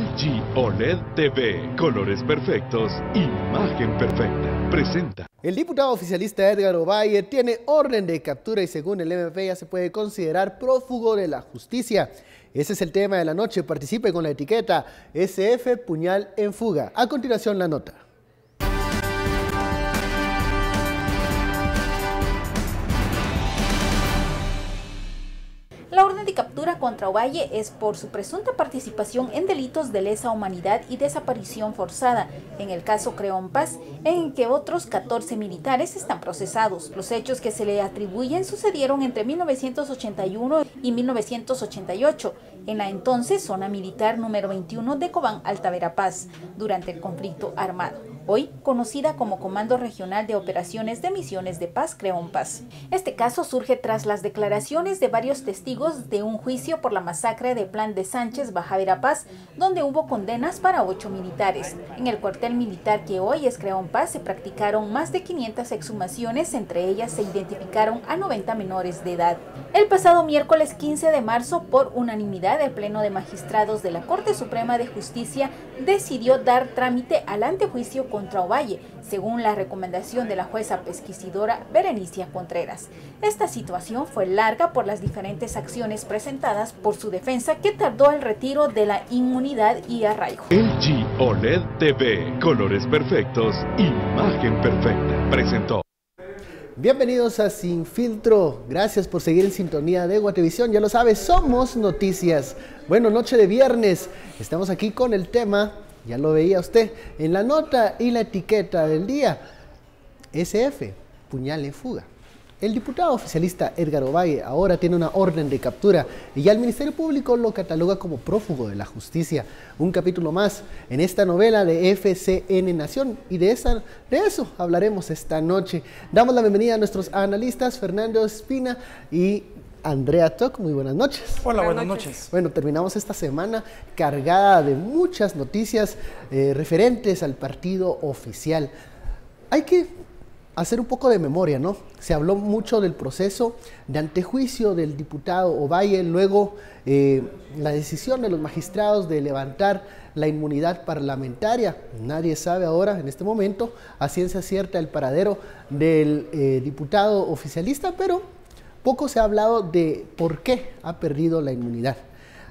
LG OLED TV, colores perfectos, imagen perfecta, presenta. El diputado oficialista Edgar Ovalle tiene orden de captura y según el MP ya se puede considerar prófugo de la justicia. Ese es el tema de la noche. Participe con la etiqueta SF Puñal en Fuga. A continuación la nota. La orden de captura contra Ovalle es por su presunta participación en delitos de lesa humanidad y desaparición forzada, en el caso Creón Paz, en que otros 14 militares están procesados. Los hechos que se le atribuyen sucedieron entre 1981 y 1988, en la entonces zona militar número 21 de Cobán, Alta Verapaz, durante el conflicto armado, hoy conocida como Comando Regional de Operaciones de Misiones de Paz, Creón Paz. Este caso surge tras las declaraciones de varios testigos de un juicio por la masacre de Plan de Sánchez, Baja Verapaz, donde hubo condenas para 8 militares. En el cuartel militar que hoy es Creón Paz se practicaron más de 500 exhumaciones, entre ellas se identificaron a 90 menores de edad. El pasado miércoles 15 de marzo, por unanimidad, el Pleno de Magistrados de la Corte Suprema de Justicia decidió dar trámite al antejuicio contra Ovalle, según la recomendación de la jueza pesquisidora Berenicia Contreras. Esta situación fue larga por las diferentes acciones presentadas por su defensa, que tardó el retiro de la inmunidad y arraigo. LG OLED TV, colores perfectos, imagen perfecta, presentó. Bienvenidos a Sin Filtro. Gracias por seguir en sintonía de Guatevisión. Ya lo sabes, somos noticias. Bueno, noche de viernes. Estamos aquí con el tema, ya lo veía usted, en la nota y la etiqueta del día. SF, Puñal en Fuga. El diputado oficialista Edgar Ovalle ahora tiene una orden de captura y ya el Ministerio Público lo cataloga como prófugo de la justicia. Un capítulo más en esta novela de FCN Nación y de eso hablaremos esta noche. Damos la bienvenida a nuestros analistas Fernando Espina y Andrea Toc. Muy buenas noches. Hola, buenas noches. Bueno, terminamos esta semana cargada de muchas noticias referentes al partido oficial. Hay que hacer un poco de memoria, ¿no? Se habló mucho del proceso de antejuicio del diputado Ovalle, luego la decisión de los magistrados de levantar la inmunidad parlamentaria. Nadie sabe ahora, en este momento, a ciencia cierta el paradero del diputado oficialista, pero poco se ha hablado de por qué ha perdido la inmunidad.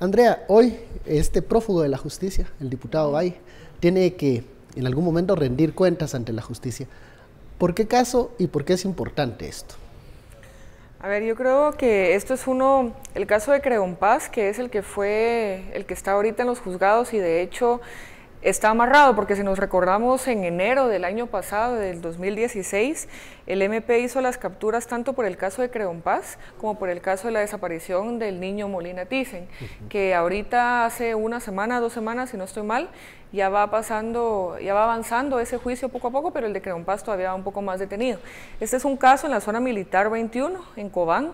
Andrea, hoy este prófugo de la justicia, el diputado Ovalle, tiene que en algún momento rendir cuentas ante la justicia. ¿Por qué caso y por qué es importante esto? A ver, yo creo que esto es el caso de Creón Paz, que es el que está ahorita en los juzgados y de hecho está amarrado, porque si nos recordamos en enero del año pasado, del 2016, el MP hizo las capturas tanto por el caso de Creón Paz como por el caso de la desaparición del niño Molina Thyssen, que ahorita hace una semana, 2 semanas, si no estoy mal, ya va avanzando ese juicio poco a poco, pero el de Creón Paz todavía va un poco más detenido. Este es un caso en la zona militar 21, en Cobán,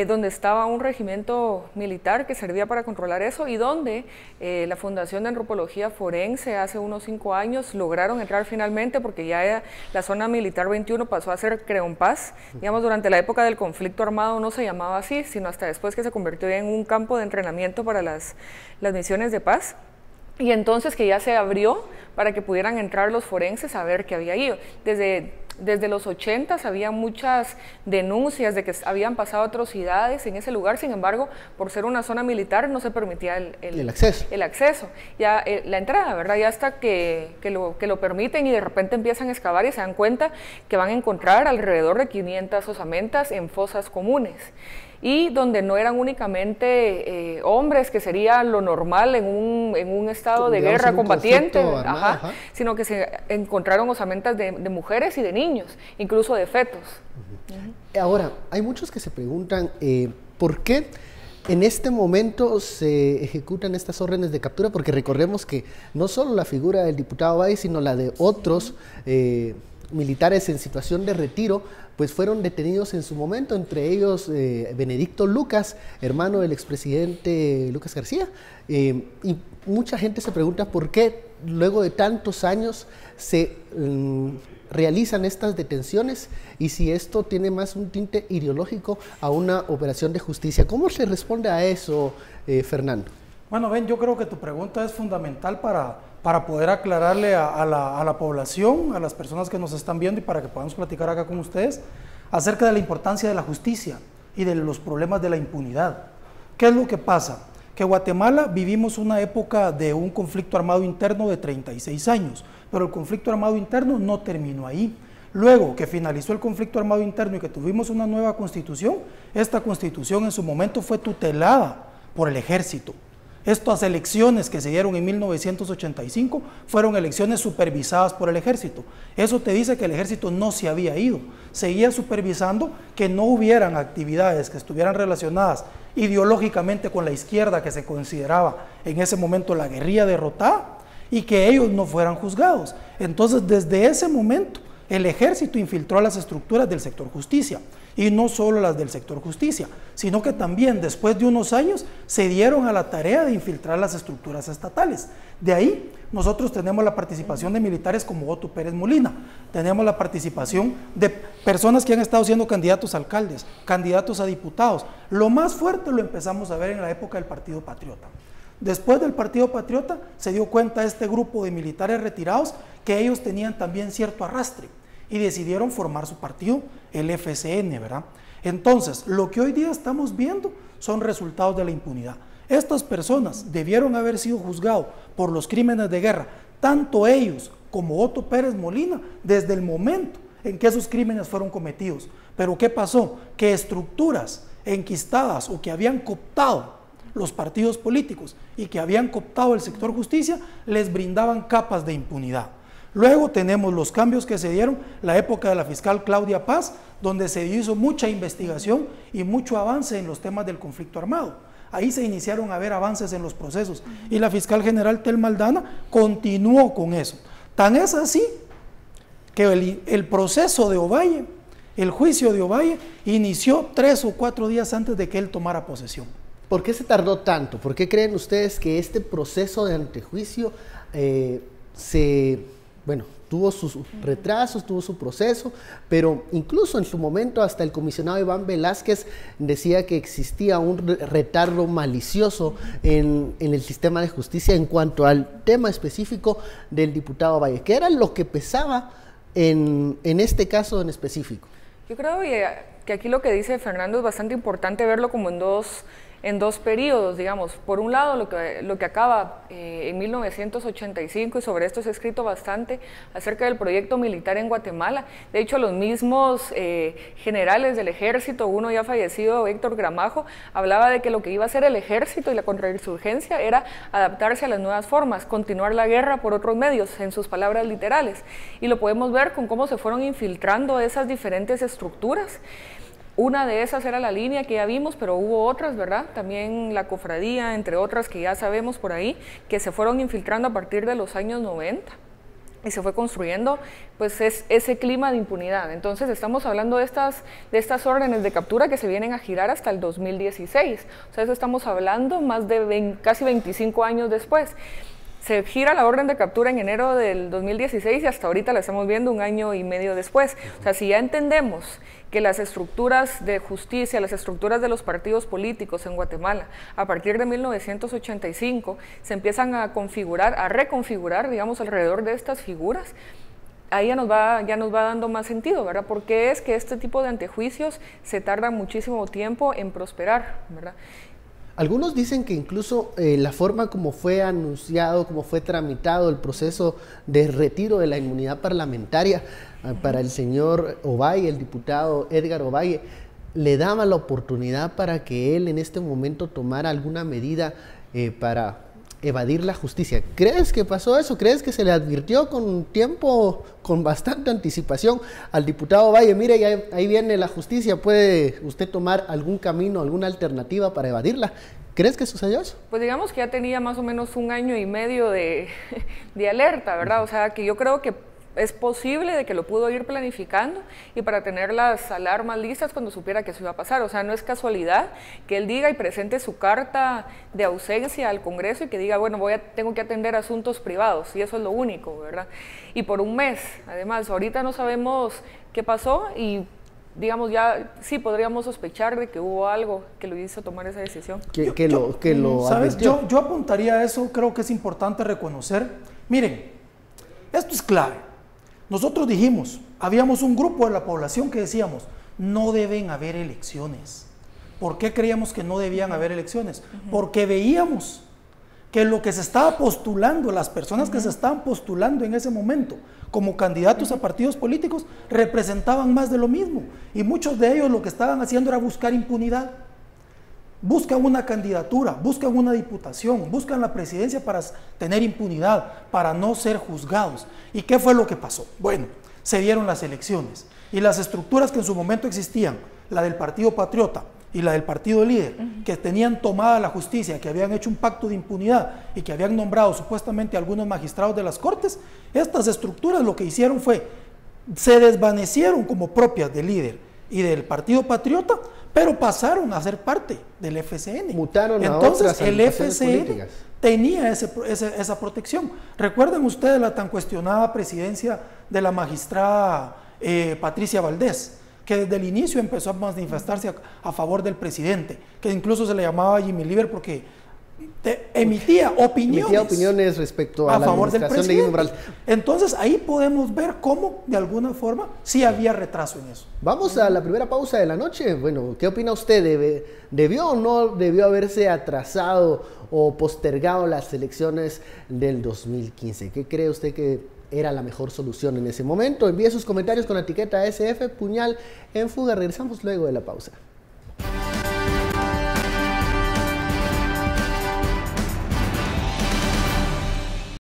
donde estaba un regimiento militar que servía para controlar eso y donde la Fundación de Antropología Forense hace unos 5 años lograron entrar finalmente, porque ya la zona militar 21 pasó a ser Creón Paz. Digamos, durante la época del conflicto armado no se llamaba así, sino hasta después que se convirtió en un campo de entrenamiento para las misiones de paz. Y entonces que ya se abrió para que pudieran entrar los forenses a ver qué había ido. Desde los 80 había muchas denuncias de que habían pasado atrocidades en ese lugar, sin embargo, por ser una zona militar no se permitía el acceso. Ya la entrada, ¿verdad? Ya hasta que lo permiten y de repente empiezan a excavar y se dan cuenta que van a encontrar alrededor de 500 osamentas en fosas comunes. Y donde no eran únicamente hombres, que sería lo normal en un estado de guerra combatiente, sino que se encontraron osamentas de mujeres y de niños, incluso de fetos. Ahora, hay muchos que se preguntan ¿por qué en este momento se ejecutan estas órdenes de captura? Porque recordemos que no solo la figura del diputado Ovalle, sino la de otros militares en situación de retiro, pues fueron detenidos en su momento, entre ellos Benedicto Lucas, hermano del expresidente Lucas García, y mucha gente se pregunta por qué luego de tantos años se realizan estas detenciones y si esto tiene más un tinte ideológico a una operación de justicia. ¿Cómo se responde a eso, Fernando? Bueno, Ben, yo creo que tu pregunta es fundamental para poder aclararle a la población, a las personas que nos están viendo y para que podamos platicar acá con ustedes acerca de la importancia de la justicia y de los problemas de la impunidad. ¿Qué es lo que pasa? Que Guatemala vivimos una época de un conflicto armado interno de 36 años, pero el conflicto armado interno no terminó ahí. Luego que finalizó el conflicto armado interno y que tuvimos una nueva constitución, esta constitución en su momento fue tutelada por el ejército. Estas elecciones que se dieron en 1985 fueron elecciones supervisadas por el ejército. Eso te dice que el ejército no se había ido, seguía supervisando que no hubieran actividades que estuvieran relacionadas ideológicamente con la izquierda, que se consideraba en ese momento la guerrilla derrotada, y que ellos no fueran juzgados. Entonces, desde ese momento, el ejército infiltró las estructuras del sector justicia, y no solo las del sector justicia, sino que también después de unos años se dieron a la tarea de infiltrar las estructuras estatales. De ahí nosotros tenemos la participación de militares como Otto Pérez Molina, tenemos la participación de personas que han estado siendo candidatos a alcaldes, candidatos a diputados. Lo más fuerte lo empezamos a ver en la época del Partido Patriota. Después del Partido Patriota se dio cuenta este grupo de militares retirados que ellos tenían también cierto arrastre y decidieron formar su partido, el FCN, ¿verdad? Entonces, lo que hoy día estamos viendo son resultados de la impunidad. Estas personas debieron haber sido juzgados por los crímenes de guerra, tanto ellos como Otto Pérez Molina, desde el momento en que esos crímenes fueron cometidos. Pero ¿qué pasó? Que estructuras enquistadas o que habían cooptado los partidos políticos y que habían cooptado el sector justicia, les brindaban capas de impunidad. Luego tenemos los cambios que se dieron, la época de la fiscal Claudia Paz, donde se hizo mucha investigación y mucho avance en los temas del conflicto armado. Ahí se iniciaron a ver avances en los procesos y la fiscal general Telma Aldana continuó con eso. Tan es así que el proceso de Ovalle, el juicio de Ovalle, inició 3 o 4 días antes de que él tomara posesión. ¿Por qué se tardó tanto? ¿Por qué creen ustedes que este proceso de antejuicio tuvo sus retrasos, tuvo su proceso, pero incluso en su momento hasta el comisionado Iván Velázquez decía que existía un retardo malicioso en el sistema de justicia en cuanto al tema específico del diputado Valle? ¿Qué era lo que pesaba en este caso en específico? Yo creo que aquí lo que dice Fernando es bastante importante verlo como en dos periodos, digamos. Por un lado, lo que acaba en 1985, y sobre esto se ha escrito bastante acerca del proyecto militar en Guatemala. De hecho, los mismos generales del ejército, uno ya fallecido, Héctor Gramajo, hablaba de que lo que iba a hacer el ejército y la contrainsurgencia era adaptarse a las nuevas formas, continuar la guerra por otros medios, en sus palabras literales. Y lo podemos ver con cómo se fueron infiltrando esas diferentes estructuras. Una de esas era la línea que ya vimos, pero hubo otras, ¿verdad? También la cofradía, entre otras que ya sabemos por ahí, que se fueron infiltrando a partir de los años 90 y se fue construyendo pues ese clima de impunidad. Entonces estamos hablando de estas órdenes de captura que se vienen a girar hasta el 2016. O sea, eso estamos hablando más de casi 25 años después. Se gira la orden de captura en enero del 2016 y hasta ahorita la estamos viendo 1 año y medio después. O sea, si ya entendemos que las estructuras de justicia, las estructuras de los partidos políticos en Guatemala, a partir de 1985, se empiezan a reconfigurar, digamos, alrededor de estas figuras, ahí ya nos va dando más sentido, ¿verdad? Porque es que este tipo de antejuicios se tarda muchísimo tiempo en prosperar, ¿verdad? Algunos dicen que incluso la forma como fue anunciado, como fue tramitado el proceso de retiro de la inmunidad parlamentaria para el señor Ovalle, el diputado Edgar Ovalle, le daba la oportunidad para que él en este momento tomara alguna medida para evadir la justicia. ¿Crees que pasó eso? ¿Crees que se le advirtió con tiempo, con bastante anticipación al diputado Valle? Mire, ya ahí viene la justicia, ¿puede usted tomar algún camino, alguna alternativa para evadirla? ¿Crees que sucedió eso? Pues digamos que ya tenía más o menos 1 año y medio de alerta, ¿verdad? O sea, que yo creo que es posible de que lo pudo ir planificando y para tener las alarmas listas cuando supiera que eso iba a pasar. O sea, no es casualidad que él diga y presente su carta de ausencia al Congreso y que diga, bueno, tengo que atender asuntos privados, y eso es lo único, ¿verdad? Y por 1 mes, además, ahorita no sabemos qué pasó y digamos, ya sí podríamos sospechar de que hubo algo que lo hizo tomar esa decisión. Que lo ¿sabes? advirtió. Yo apuntaría a eso, creo que es importante reconocer. Miren, esto es clave. Nosotros dijimos, habíamos un grupo de la población que decíamos, no deben haber elecciones. ¿Por qué creíamos que no debían haber elecciones? Porque veíamos que lo que se estaba postulando, las personas que se estaban postulando en ese momento como candidatos a partidos políticos, representaban más de lo mismo. Y muchos de ellos lo que estaban haciendo era buscar impunidad. Buscan una candidatura, buscan una diputación, buscan la presidencia para tener impunidad, para no ser juzgados. ¿Y qué fue lo que pasó? Bueno, se dieron las elecciones y las estructuras que en su momento existían, la del Partido Patriota y la del Partido Líder, que tenían tomada la justicia, que habían hecho un pacto de impunidad y que habían nombrado supuestamente a algunos magistrados de las Cortes, estas estructuras lo que hicieron fue, se desvanecieron como propias del Líder y del Partido Patriota, pero pasaron a ser parte del FCN. Mutaron a Entonces, otras el agrupaciones FCN políticas. tenía esa protección. Recuerden ustedes la tan cuestionada presidencia de la magistrada Patricia Valdés, que desde el inicio empezó a manifestarse a favor del presidente, que incluso se le llamaba Jimmy Liver porque emitía opiniones respecto a a la favor del administración de Guillermo presidente. Morales. Entonces ahí podemos ver cómo de alguna forma sí había retraso en eso. Vamos a la primera pausa de la noche. Bueno, ¿qué opina usted? ¿Debió o no debió haberse atrasado o postergado las elecciones del 2015? ¿Qué cree usted que era la mejor solución en ese momento? Envíe sus comentarios con la etiqueta SF Puñal en Fuga. Regresamos luego de la pausa.